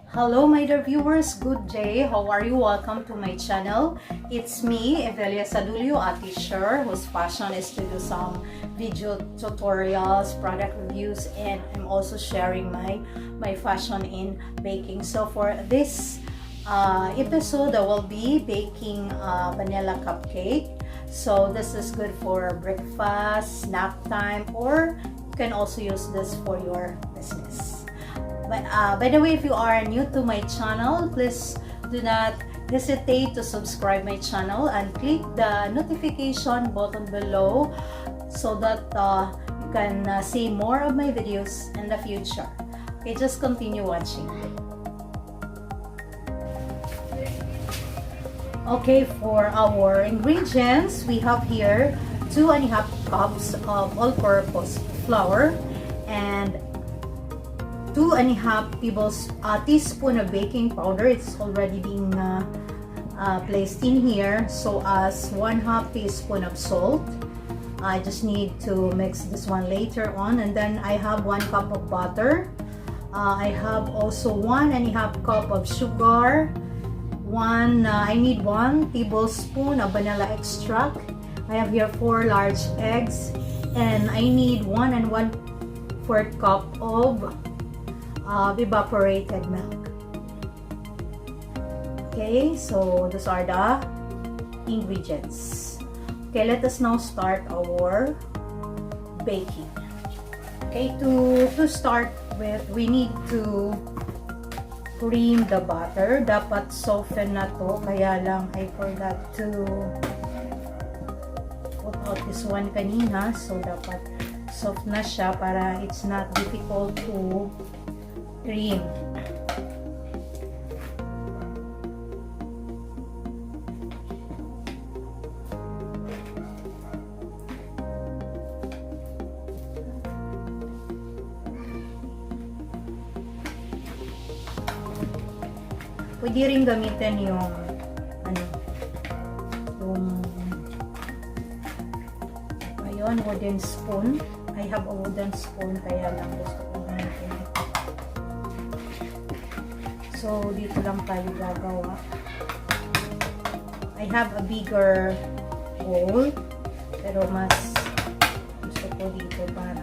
Hello my dear viewers, good day. How are you? Welcome to my channel. It's me, Evelia Sadulio, a teacher whose passion is to do some video tutorials, product reviews, and I'm also sharing my passion in baking. So for this episode, I will be baking vanilla cupcake. So this is good for breakfast, snack time, or you can also use this for your business. But by the way, if you are new to my channel, please do not hesitate to subscribe my channel and click the notification button below so that you can see more of my videos in the future. Okay, just continue watching. Okay, for our ingredients, we have here 2.5 cups of all-purpose flour and 2.5 teaspoon of baking powder. It's already being placed in here, so as 1/2 teaspoon of salt. I just need to mix this one later on. And then I have 1 cup of butter. I have also 1.5 cup of sugar. I need 1 tablespoon of vanilla extract. I have here 4 large eggs, and I need 1 1/4 cup of evaporated milk. Okay, so those are the ingredients. Okay, let us now start our baking. Okay, to start with, we need to cream the butter. Dapat soften na to, kaya lang I forgot to put out this one kanina, so dapat soft na siya para it's not difficult to cream. Pwede rin gamitin yung wooden spoon. I have a wooden spoon, kaya lang gusto ko gamitin ito. So dito lang tayo gagawa. I have a bigger bowl, pero mas gusto ko dito para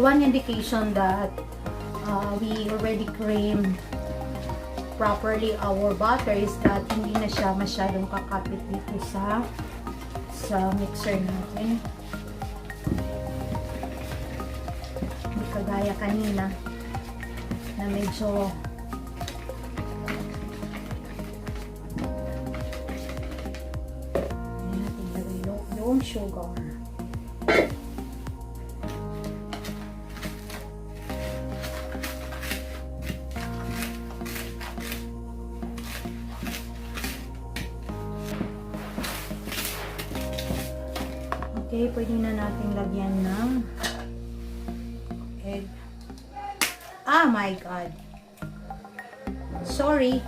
one indication that we already creamed properly our butter is that hindi na siya masyadong kakapit dito sa mixer natin. Hindi kagaya kanina na medyo yung sugar. Okay, pwede na natin lagyan ng egg. Ah, my God. Sorry.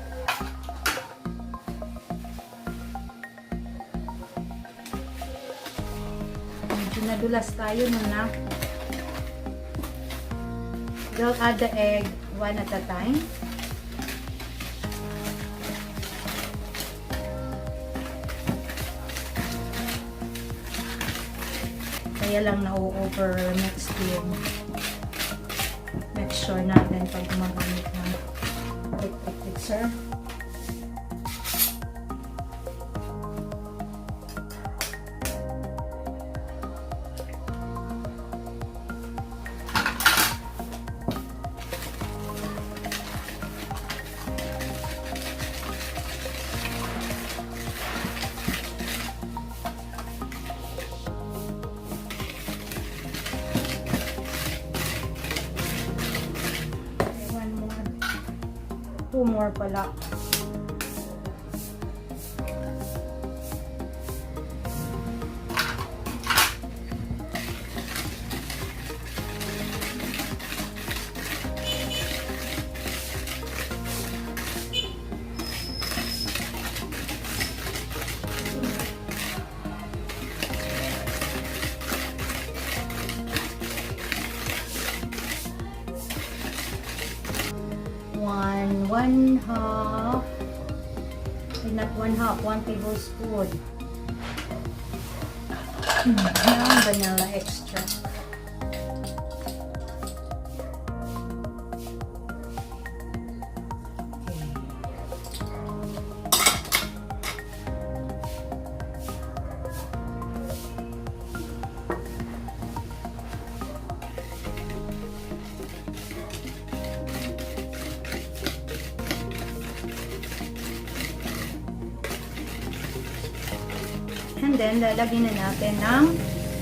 Medyo nadulas tayo muna. We'll add the egg one at a time. Kaya lang na-over-mix yung mixture natin pag gumagamit ng electric mixer. More pala. 1/2, not 1/2, 1 tablespoon ng vanilla extract. And then, lalagyan na natin ng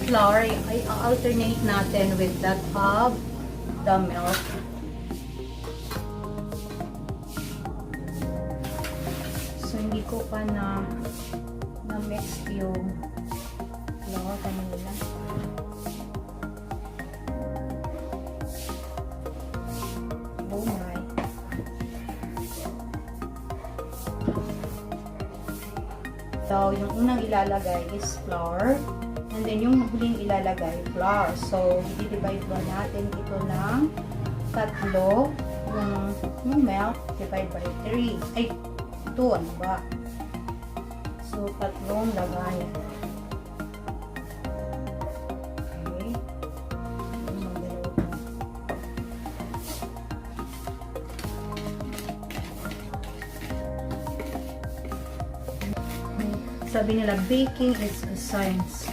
flour. I-alternate natin with that of the milk. So, hindi ko pa na-mix yung flour kanina. Oh my. So, yung unang ilalagay is flour. And then, yung huling ilalagay, flour. So, i-divide ba natin ito ng 3. Yung milk, divide by 3. Ay, 2, ano ba? So, 3 lagay. Okay. Sabi nila, baking is a science.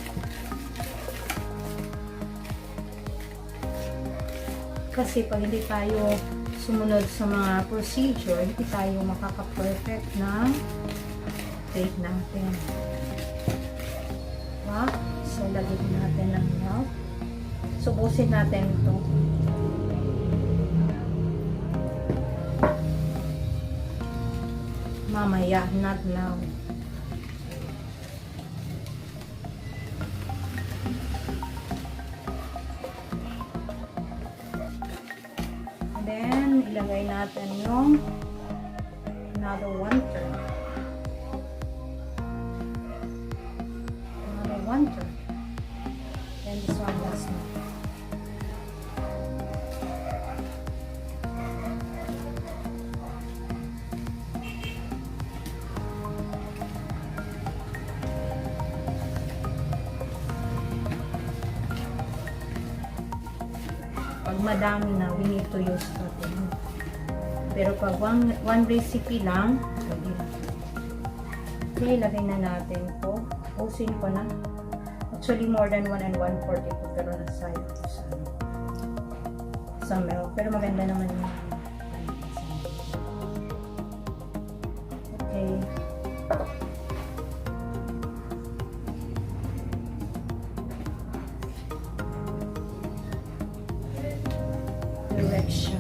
Kasi pag hindi tayo sumunod sa mga procedure, hindi tayo makaka-perfect ng cake natin. Diba? So, lagyan natin ng milk. Subusin natin ito. Mamaya, not now. Then, ilagay natin yung another 1/3. Another 1/3. Then, this one last one. Pag madami na, we need to use natin. Pero pag one recipe lang, pwede na. Okay, lagay na natin po. Usin ko na. Actually, more than 1 and 1/4 ito, pero nasayang ko sa milk. Pero maganda naman yung okay. Direction.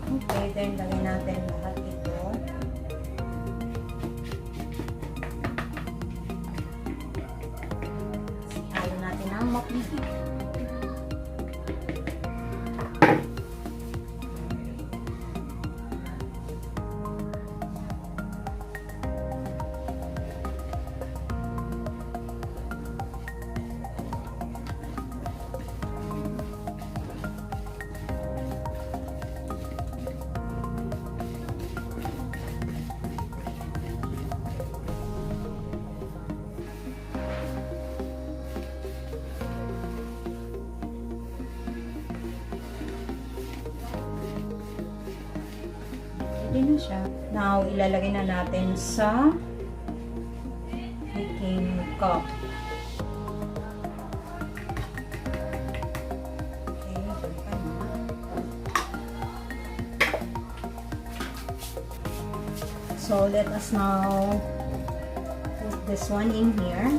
Okay, then lagay natin lahat ito. Halo natin ang makikita. Pwede na siya. Now, ilalagay na natin sa baking cup. Okay, so, let us now put this one in here.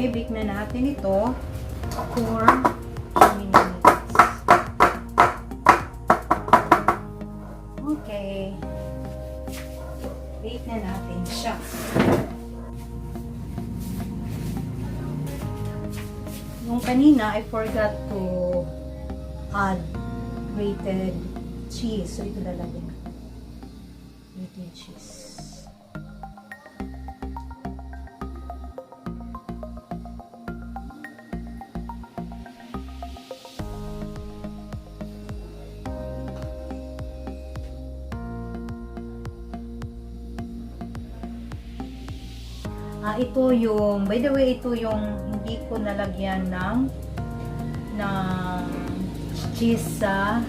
Okay, bake na natin ito for 2 minutes. Okay. Bake na natin siya. Yung kanina, I forgot to add grated cheese. So, ito lalagyan. Grated cheese. Ito yung, by the way, ito yung hindi ko nalagyan ng cheese sa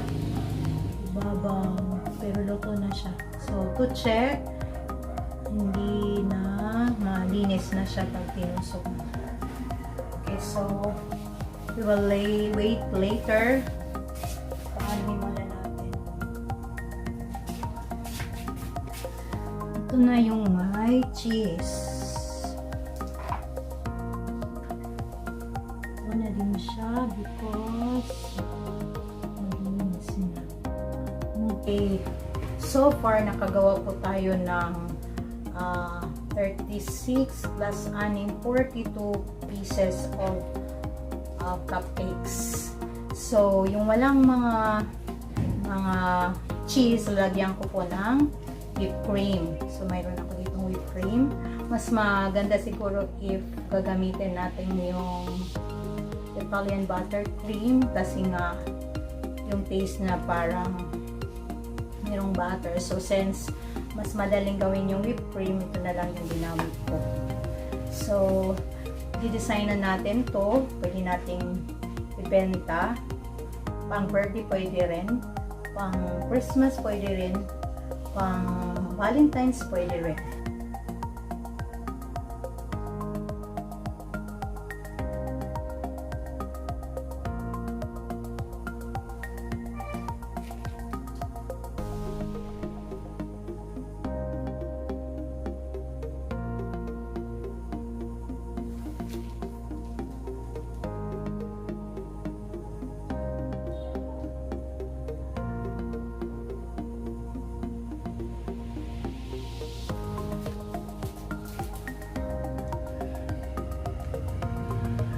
ibabaw. Pero luto na siya. So, to check, hindi na malinis na siya pag tinusok. Okay, so, we will wait later. Paanin muna natin. Ito na yung may cheese. Na din siya because malinis na. Okay. So far, nakagawa po tayo ng 36 plus 6, 42 pieces of cupcakes. So, yung walang mga cheese, lagyan ko po ng whipped cream. So, mayroon ako ditong whipped cream. Mas maganda siguro if gagamitin natin yung Italian buttercream kasi nga yung taste na parang mayroong butter. So, since mas madaling gawin yung whipped cream, ito na lang yung ginamit ko. So, i-design na natin to. Pwede nating ibenta. Pang birthday pwede rin. Pang Christmas pwede rin. Pang Valentines pwede rin.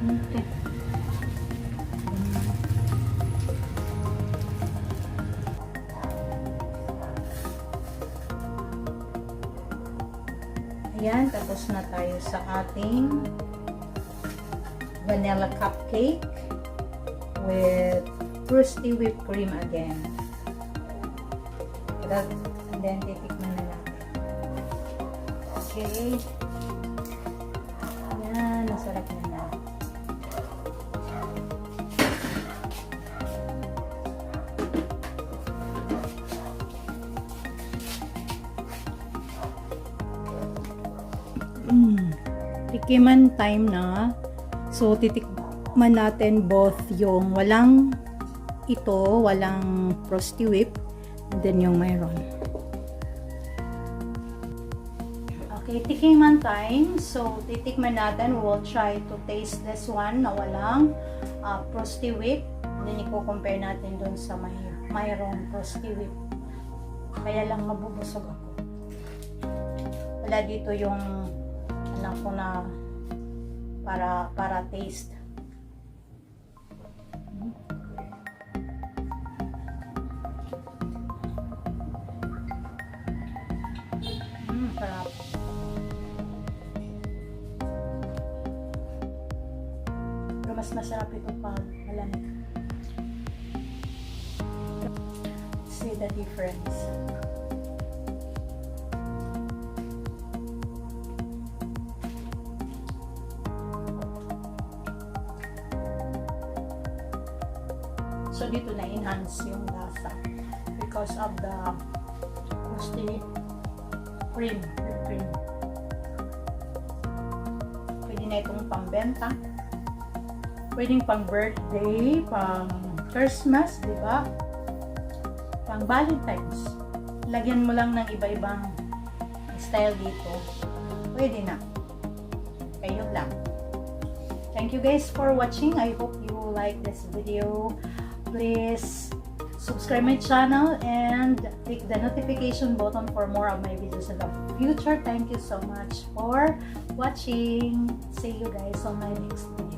Okay. Ayan, tapos na tayo sa ating vanilla cupcake with Frosty whipped cream again. And then, titikman na natin. Okay. Ayan, masarap na na. Tikiman time na. So, titikman natin both yung walang Frosty whip, and then yung mayroon. Okay, tikiman time. So, titikman natin. We'll try to taste this one na walang Frosty whip. And then, i-compare natin dun sa mayroong Frosty whip. Kaya lang mabubusog ako. Wala dito yung alam ko na para taste. Sarap. Pero mas masarap ito pag malamig. See the difference. So, dito na-enhance yung lasa because of the Frosty cream. Pwede na itong pambenta. Pwedeng pang birthday, pang Christmas, di ba? Pang Valentines. Lagyan mo lang ng iba-ibang style dito. Pwede na. Kayo lang. Thank you guys for watching. I hope you like this video. Please subscribe my channel and click the notification button for more of my videos in the future. Thank you so much for watching. See you guys on my next video.